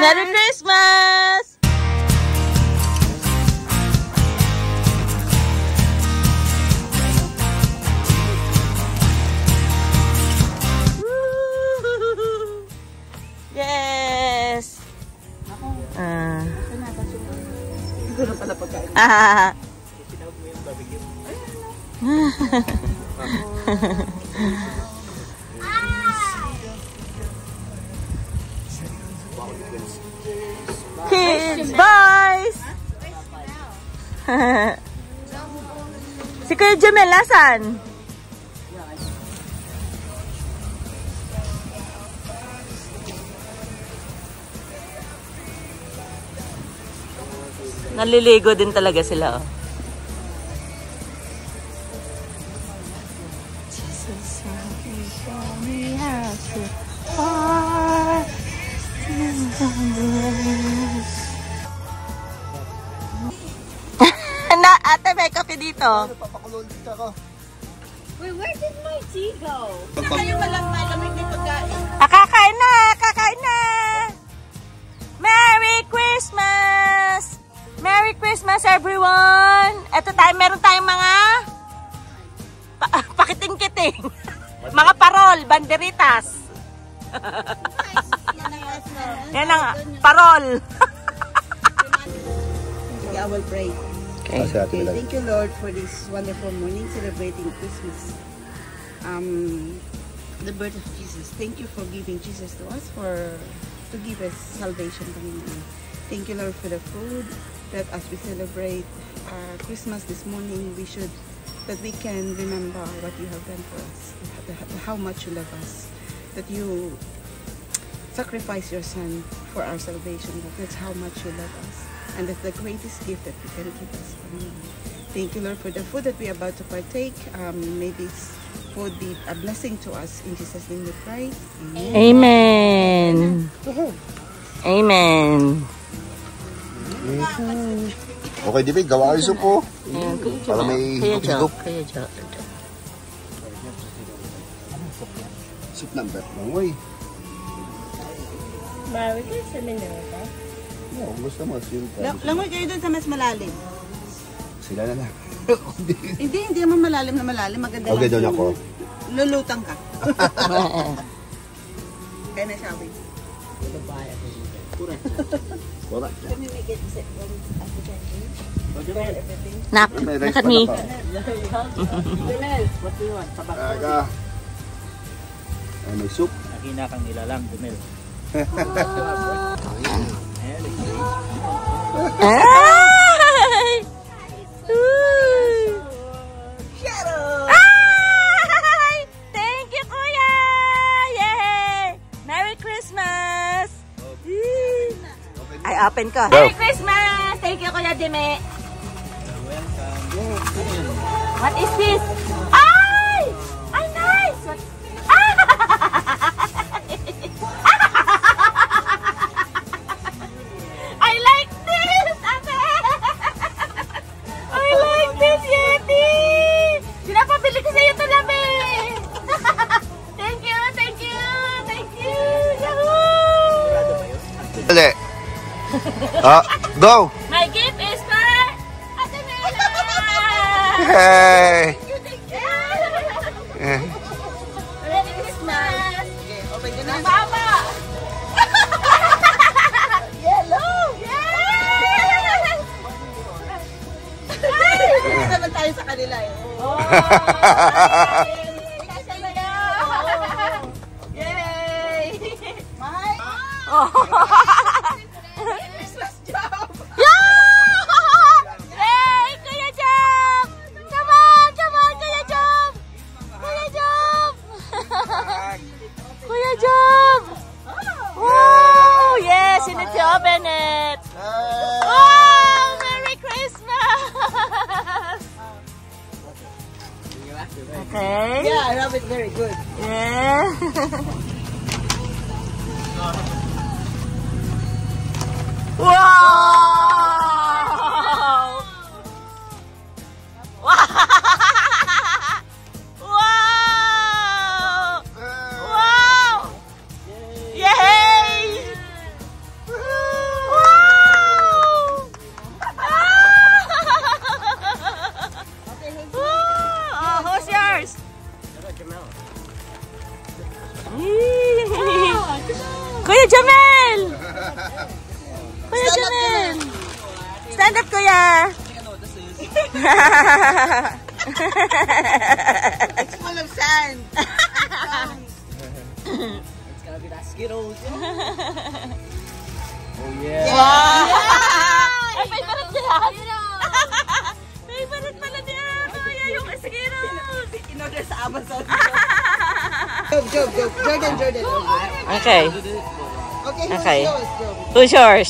Merry Christmas! Yes! Gano'n pala pagkain. Tinawag mo yung barbecue. Kids, boys! Si Kuya Jamel, asan? Naliligo din talaga sila, oh. Na, ate, may kape dito. Papakulol dito ako. Wait, where did my tea go? Kayo walang malamig na pagkain. Kakain na! Kakain na! Merry Christmas! Merry Christmas, everyone! Ito tayo, meron tayong mga pakiting-kiting. Mga parol, banderitas. Yan ang parol. Okay, I will pray. Okay. Okay, thank you, Lord, for this wonderful morning celebrating Christmas. The birth of Jesus. Thank you for giving Jesus to us, to give us salvation. Thank you, Lord, for the food that as we celebrate Christmas this morning, that we can remember what you have done for us, how much you love us, that you sacrifice your son for our salvation. That's how much you love us. And that's the greatest gift that you can give us. Thank you, Lord, for the food that we are about to partake. May this food be a blessing to us. In Jesus' name we pray. Amen. Amen. Okay, di ba? Gawa kayo po. Para may higop. Kaya Jo. Soup number. Langoy. Merry Christmas, America. Oo, gusto mo. Langoy kayo doon sa mas malalim. Sila na lang. Hindi naman malalim na malalim. Maganda Okay, lang. doon ako. Lulutang ka. Kaya na sabi. Wala. Nak, look at me. Aga. Ay, may soup. Nakina kang nilalang, Dumel. Ay! Ay! Thank you, Kuya! Yay! Merry Christmas! Ay, open ko. Merry Christmas! Thank you, Kuya Jimmy. What is this? Ay! Ay, nice! I like this! I like this, Yeti! Pinapabili ko sa'yo ito, Labi! Thank you, thank you, thank you! Yahoo! Dali. Go! My gift is for Ate Mela! Hey! Merry Christmas! Open ka na. Mama! Yellow! Yes! Hindi naman tayo sa kanila eh. Oh! Kasi na yan! Yay! Mahal! Oh! Christmas job! Hey, Kuya Job! Come on, Kuya Job! Kuya Job! Kuya Job! Wow! Yes, you need to open it! Wow! Merry Christmas! Okay. Yeah, I love it very good. Yeah. Wow! Wow! Wow! Wow! Yay! Woo! Kuya Jamel! Kuya Jamel! Stand up, Kuya! It's full of sand. It's gonna be that Skittles. Oh yeah. Wow! Ay, favorite nila! Favorite pala niya, Kuya, yung Skittles! In-order sa Amazon. Job. Jordan. Okay. Okay, yours, Job? Who's yours?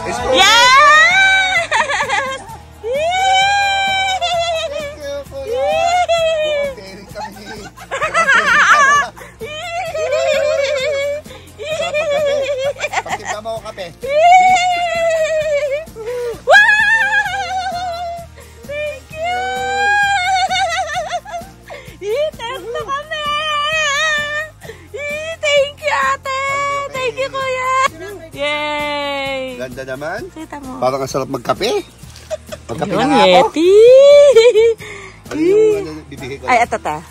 It's cool. Yes! Thank you, Kuya. Buong kami. Sarap magkape. Pagkita mo ako kape. Wow! Thank you! Tento kami! Thank you, ate! Thank you, kuya! Yay! Ganda naman. Kita mo. Parang ang sarap magkape. Magkape Yun, na nga ako. Yeti! Ano yung bibigay ko? Ay, ito ta.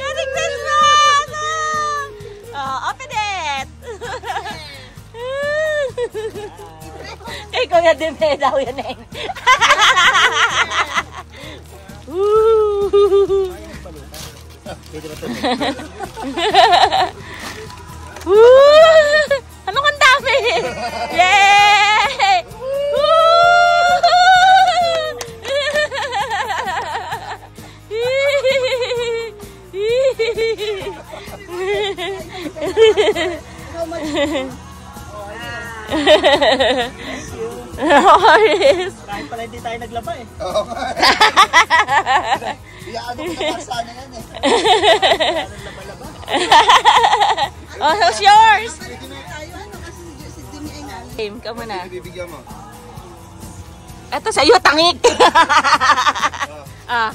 Merry Christmas! Oh, open it! Kay Kuya Dime daw yun eh. Ano kang dami? Yay! Kahit pala hindi tayo naglaba eh. Oo nga. Iyaano ko naman sana yan eh. Oh, who's yours? Game ka muna. Bibigyan mo. Ito sa'yo, tangik. Ah.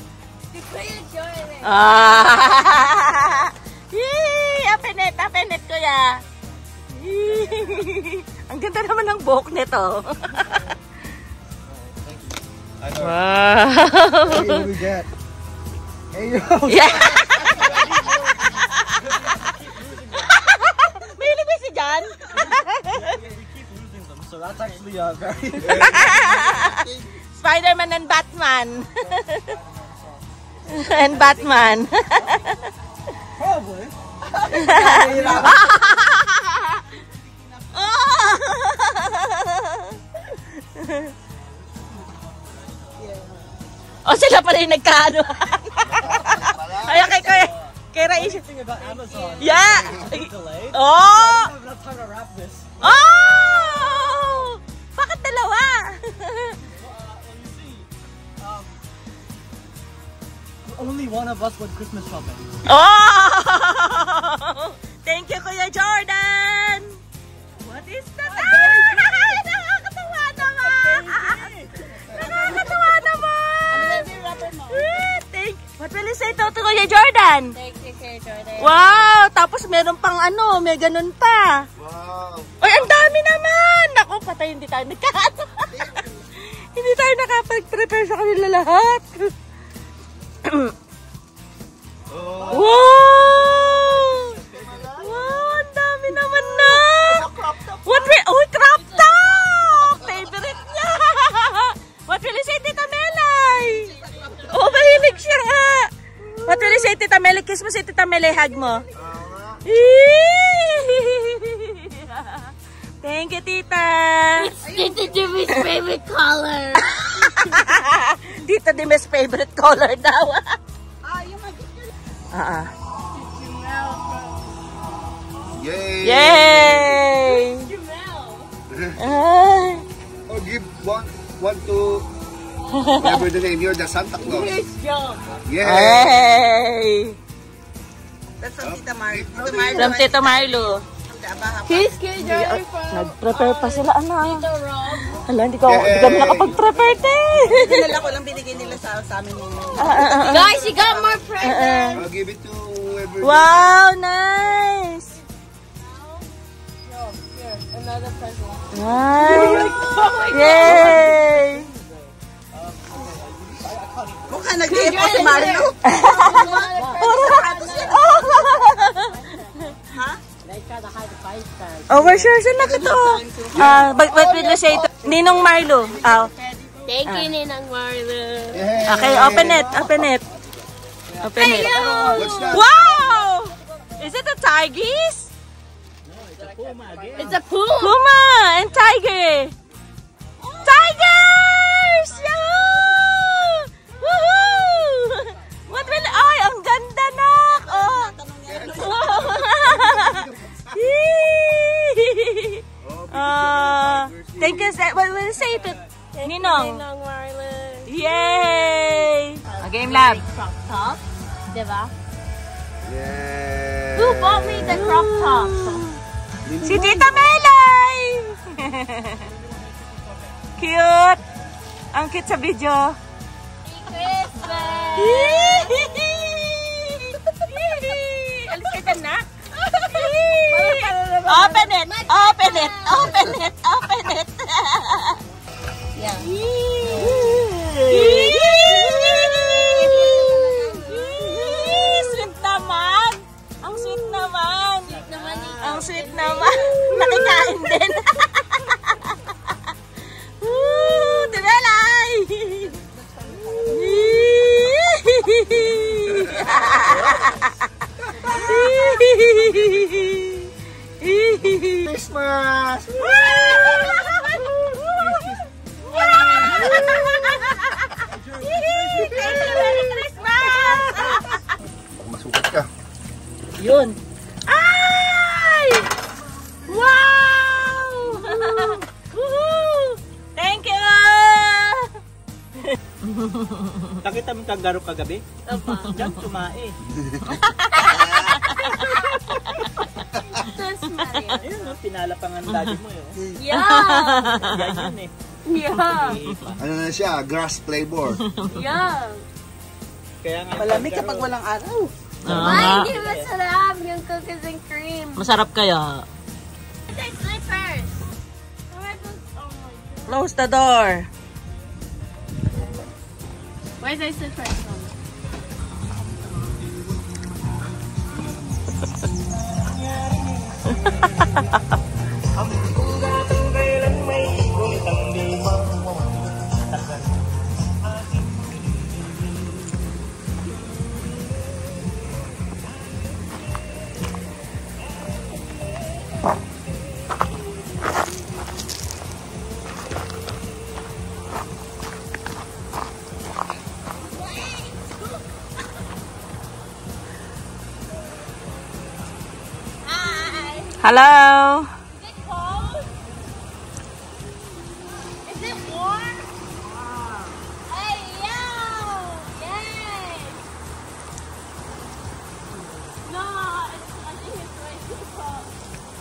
Yee! Open it, kuya. Ang ganda naman ng buhok nito. Wow! Hey, what we got? Hey, yo! Yeah! Mahilig ba si John? We keep losing them, so that's actually very... Spider-Man and Batman. And Batman. Probably. Oh, sila pala yung nagkaano. Ay, kay Rais. The thing about Amazon, Yeah! it's delayed. Oh! I don't have enough time to wrap this. Oh! Bakit dalawa? And you see, only one of us went Christmas shopping. Oh! Thank you, Kuya Jordan! What is that? Nakakatawa naman! Nakakatawa naman! What will you say to Kuya Jordan? Thank you, Kuya Jordan. Wow! Tapos meron pang ano, may ganun pa. Wow. Ay, ang dami naman! Naku, patay, hindi tayo nagkaano. Hindi tayo nakapag-prepare sa kanila lahat. Oh. Wow! Wow, ang dami naman na! What will... Oh, crop top! Favorite niya! What will you say, Tita Melay? Oh, mahilig siya nga! What will you say, Tita Melay? Kiss mo si Tita Melay, hug mo. Thank you, Tita! Tita Jimmy's favorite color. Tita Dime's favorite color daw. Yay! Yay! Ay. Oh, give one to whatever the name. You're the Santa Claus. Yay! Hey! That's from Tita Mar. From Tita Marlo. Kiss kay Jordan from Nag-prepare pa sila, anak. Tito Rob. Hala, hindi kami nakapag-prepare, te. Dinala ko lang binigay nila sa amin yun. Guys, you got more presents. I'll give it to whoever. Wow, nice. Here, another present. Nice. Yay. Mukha nag-iip ko si Mario. Oh, we're sure sila ka to. But will say to Ninong Marlo. Thank you, Ninang Marlo. Okay, open it. Open it. Open it. What's that? Wow! Is it a tigers? It's a puma. Puma and tiger. Tigers! Yahoo! Woohoo! What will... Ay, ang ganda, nak! Oh. Thank you. What will you say to Ninong? Ninang Marlo. Yay! A game lab. Crop top. Diba? Yeah. Who bought me the crop top? Si Tita Melay! Cute! Ang cute sa video. Christmas! Alis ka na? Open it! Open it! Open it! Open it! Yeah. Sweet naman! Ang sweet naman! Naman ni Ang sweet naman! Nakikain din! Timelay! Christmas! Merry Christmas! Masukat ka. Yun. Ay! Wow! Woohoo! Thank you! Nakita mo kagaro kagabi? Opa. Diyan tumae. Sus, Mario. Ayun, no? Pinalapangan daddy mo yun. Yeah! Yan yun eh. Yeah! Ano na siya? Grass flavor. Yeah! Kaya nga Malamig kapag walang araw. Ay, hindi masarap yung cookies and cream. Masarap kaya. Take slippers. Close the door. Where's my slippers? Hello. Is it cold? Is it warm? Hey, yo! Yay! No, I think it's way too cold.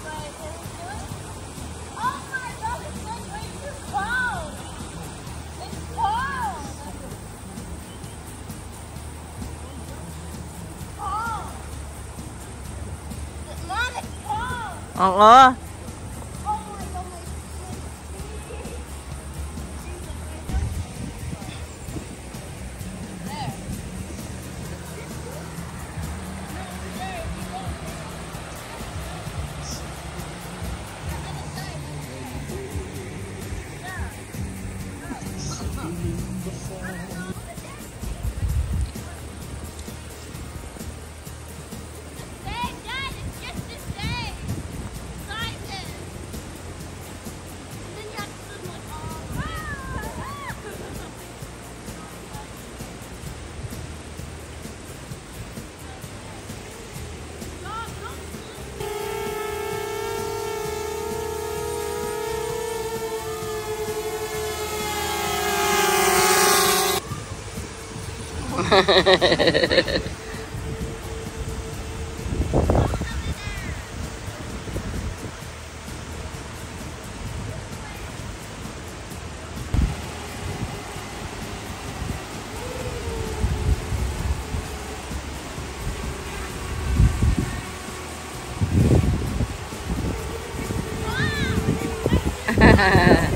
But is it good? Oh my god, it's like way too cold! It's cold! Cold! Mom, it's cold! Oo. Nak!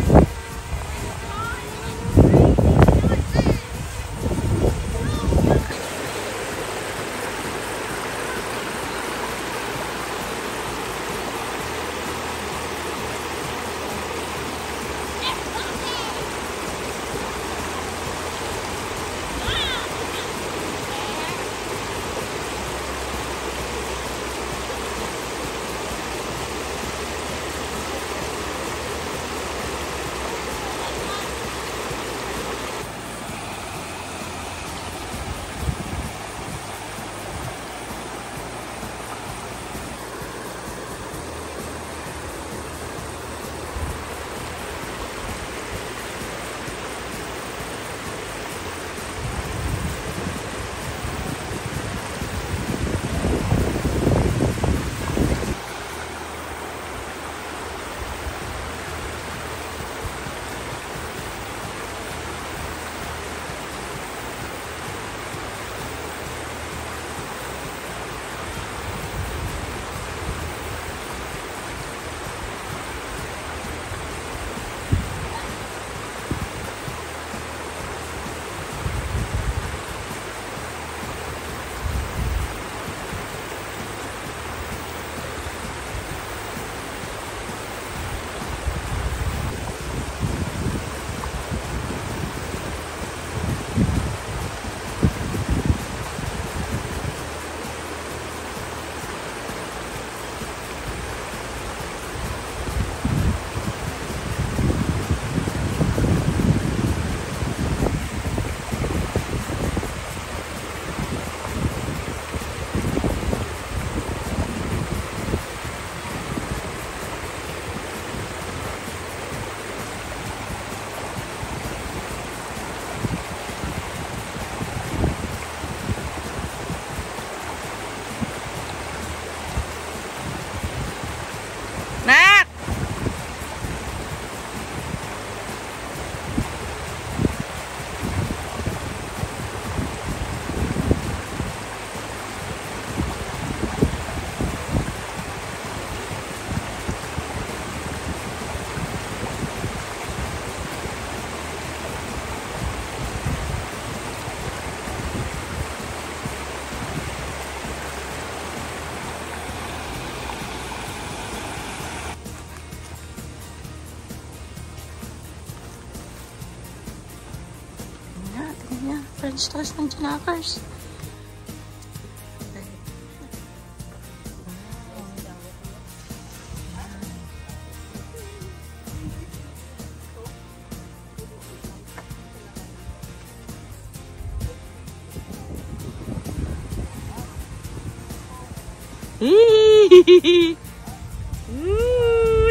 Tingnan niya, French toast ng Janakers.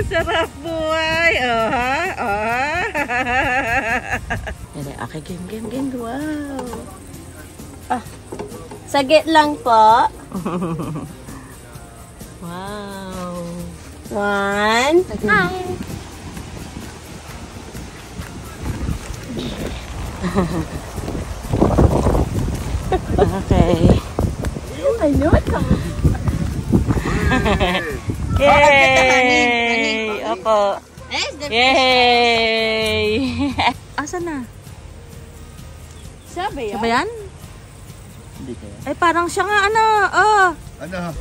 Sarap buhay. Okay, game. Wow. Sagit lang po. Wow. 1. Hi. Okay. I know it. Yay! Opo. Yay! Asan na? Siya ba yan? Siya ba yan? Hindi kaya. Ay, parang siya nga, ano? Oh. Ano?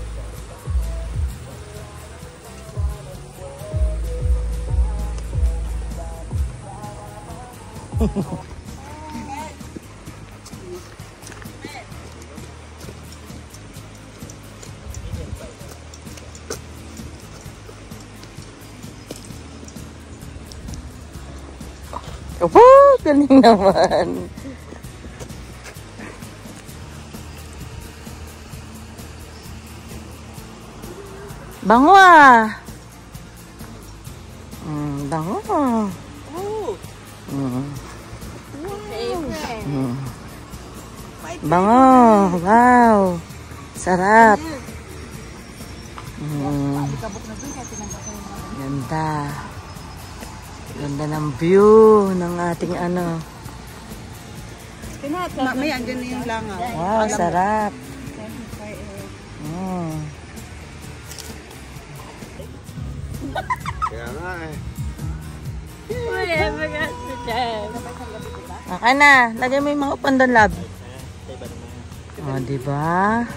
Opo, galing naman. Bango ah. Bango. Favorite. Bango. Wow. Sarap. Ganda. Ganda ng view ng ating ano. Mamaya andyan na yung langaw. Wow, sarap. Kaya nga eh. I forgot to jam. Okay na. Lagay mo yung mga upan doon, love. O, diba?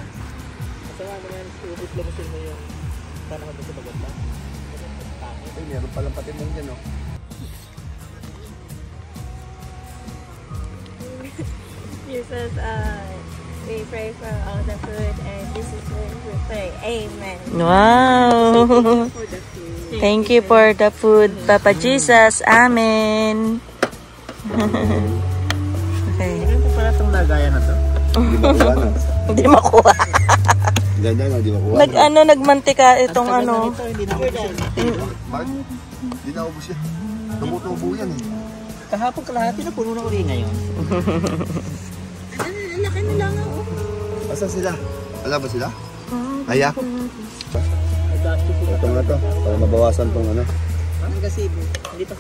Ay, meron palang patimong dyan, oh. Jesus, we pray for all the food, and this is when we pray. Amen. Wow! Thank you for the food, Papa Jesus. Amen. Okay. Ano pa pala itong lagayan na to? Hindi makuha na. Hindi makuha. Ganda na, hindi makuha. Nagmantika itong ano. Ito, hindi na ako. Bakit? Hindi na ubos yan. Tumutubo yan eh. Kahapon kalahati na puno na uli ngayon. Laki na lang ako. Asan sila? Wala ba sila? Aya? Ito nga to. Para mabawasan tong ano. Ang gasibo. Hindi pa.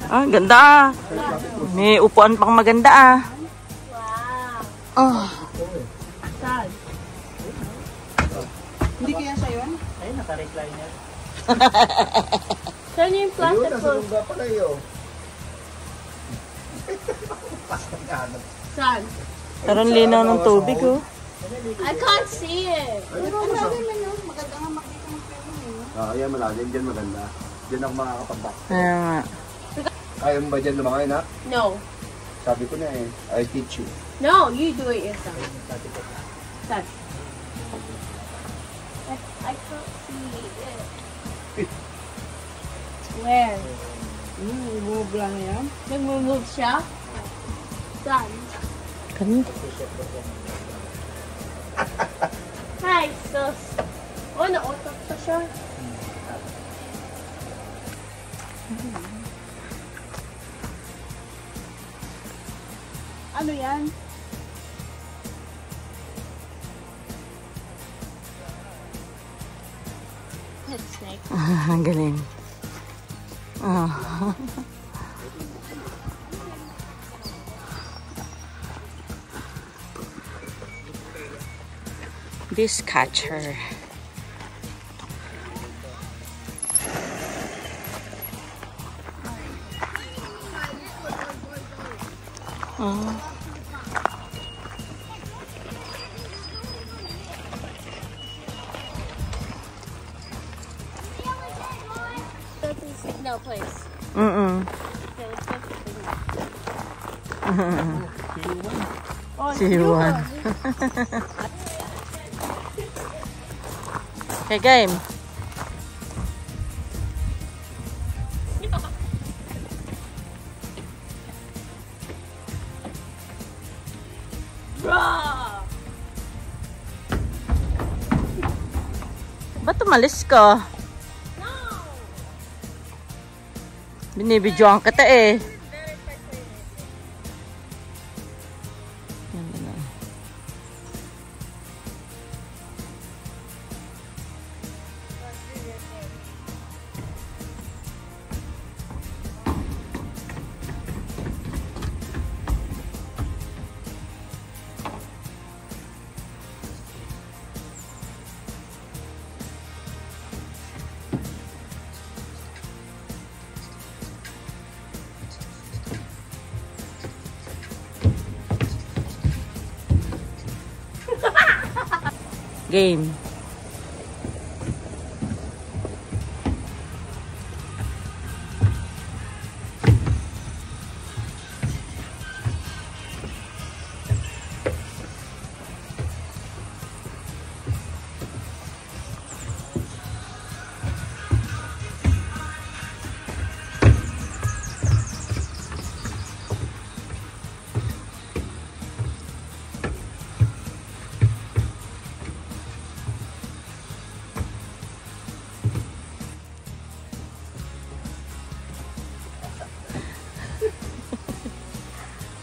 Ah, ganda. May upuan pang maganda ah. Wow. Oh. Sad. Hindi kaya siya yun? Ayun, naka-recliner. Saan yung Ayun, plastic nasa po? lungga pa kayo. Saan? Karon linaw ng tubig oh. I can't see it. Pero ang dami man yun. Maganda nga makita ng pwede mo. Ayan, malalim. Diyan maganda. Diyan ako makakapagdak. Kaya nga. Kaya mo ba dyan lumakay na? No. Sabi ko na eh. I'll teach you. No, you do it yourself. Saan? I can't see it. Where? Move lang yan. Nag-move siya? Saan? Kani. Hi, sus. Oh, nautot pa siya. Ano yan? Head snake. Ang galing. Oh. This catcher. Oh. No, please. Mm-mm. Okay, let's go. Oh, Si Juan. Okay, game. Ba't umalis ka? No! Binibidyoan kita eh. Yan na. Game.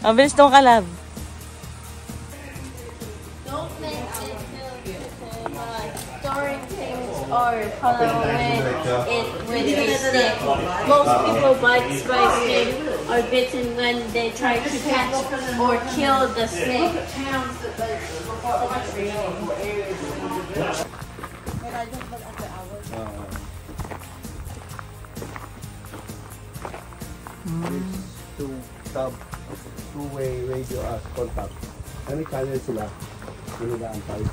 Ang bilis nung kalab. Don't make it storing things or follow it with a stick. Most people bite by snake are bitten when they try to catch or kill the snake. Two-way radio contact. Ano channel sila? Nilagaan tayo.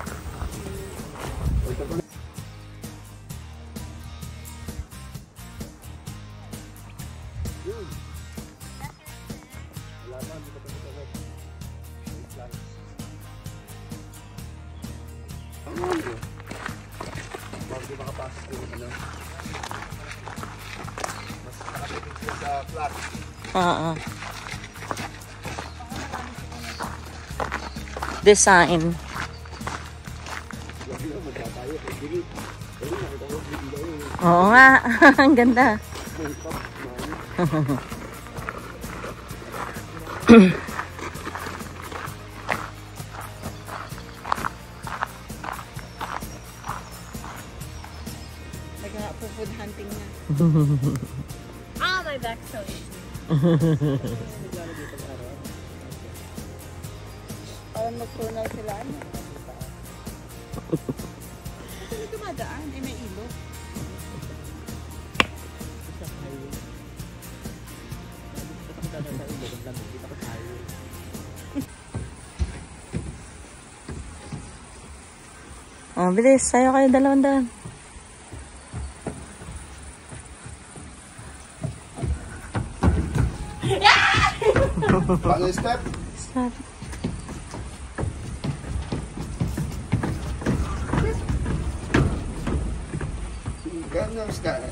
Bago makapasok yung ano. Mas nakapitin sila sa flat. Oo. Design. Oo nga. Ang ganda. Nag-food hunting na. Ah, my back's so itchy. Parang nocturnal sila. Ano? Sila dumadaan. Eh, may ilog. Oh, bilis. Sayo kayo 200. Paano yung step? Stop. Ganun step.